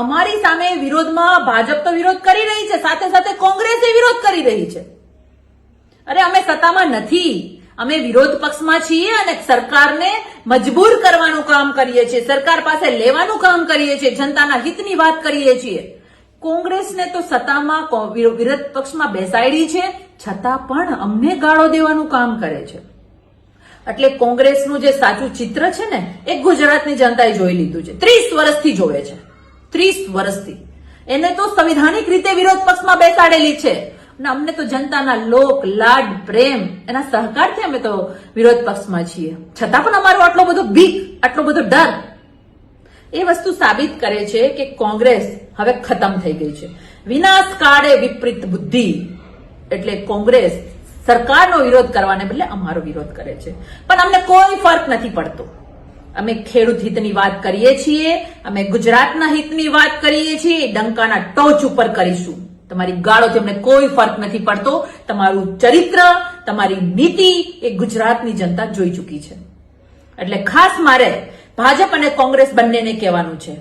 અમારી સામે વિરોધમાં ભાજપ તો વિરોધ કરી રહી છે, સાથે સાથે કોંગ્રેસે વિરોધ કરી રહી છે. અરે અમે સત્તામાં નથી, અમે વિરોધ પક્ષમાં છીએ અને સરકારને મજબૂર કરવાનું કામ કરીએ છીએ, સરકાર પાસે લેવાનું કામ કરીએ છીએ, જનતાના હિતની વાત કરીએ છીએ. કોંગ્રેસને તો સત્તામાં વિરોધ પક્ષમાં બેસાડી છે, છતાં પણ અમને ગાળો દેવાનું કામ કરે છે. એટલે કોંગ્રેસનું જે સાચું ચિત્ર છે ને એ ગુજરાતની જનતાએ જોઈ લીધું છે. 30 વર્ષથી જોવે છે, 30 વર્ષથી. એને તો સંવિધાનિક રીતે વિરોધ પક્ષમાં બેસાડેલી છે અને અમને તો જનતાના લોક લાડ પ્રેમ એના સહકારથી અમે તો વિરોધ પક્ષમાં છીએ, છતાં પણ અમારો આટલો બધો બીક, આટલો બધો ડર. એ વસ્તુ સાબિત કરે છે કે કોંગ્રેસ હવે ખતમ થઈ ગઈ છે. વિનાશ કાળે વિપરીત બુદ્ધિ. એટલે કોંગ્રેસ સરકારનો વિરોધ કરવાને બદલે અમારો વિરોધ કરે છે. પણ અમને કોઈ ફરક નથી પડતો. અમે ખેડૂત હિતની વાત કરીએ છીએ, અમે ગુજરાતના હિતની વાત કરીએ છીએ, ડંકાના ટોચ ઉપર કરીશું. તમારી ગાળોથી અમને કોઈ ફરક નથી પડતો. તમારું ચરિત્ર, તમારી નીતિ એ ગુજરાતની જનતા જોઈ ચૂકી છે. એટલે ખાસ મારે ભાજપ અને કોંગ્રેસ બંનેને કહેવાનું છે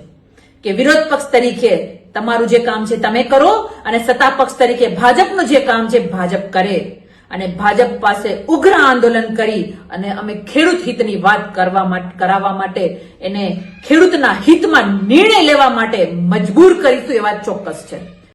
કે વિરોધ પક્ષ તરીકે તમારું જે કામ છે તમે કરો અને સત્તા પક્ષ તરીકે ભાજપનું જે કામ છે ભાજપ કરે. અને ભાજપ પાસે ઉગ્ર આંદોલન કરી અને અમે ખેડૂત હિતની વાત કરાવવા માટે, એને ખેડૂતના હિતમાં નિર્ણય લેવા માટે મજબૂર કરીશું એ વાત ચોક્કસ છે.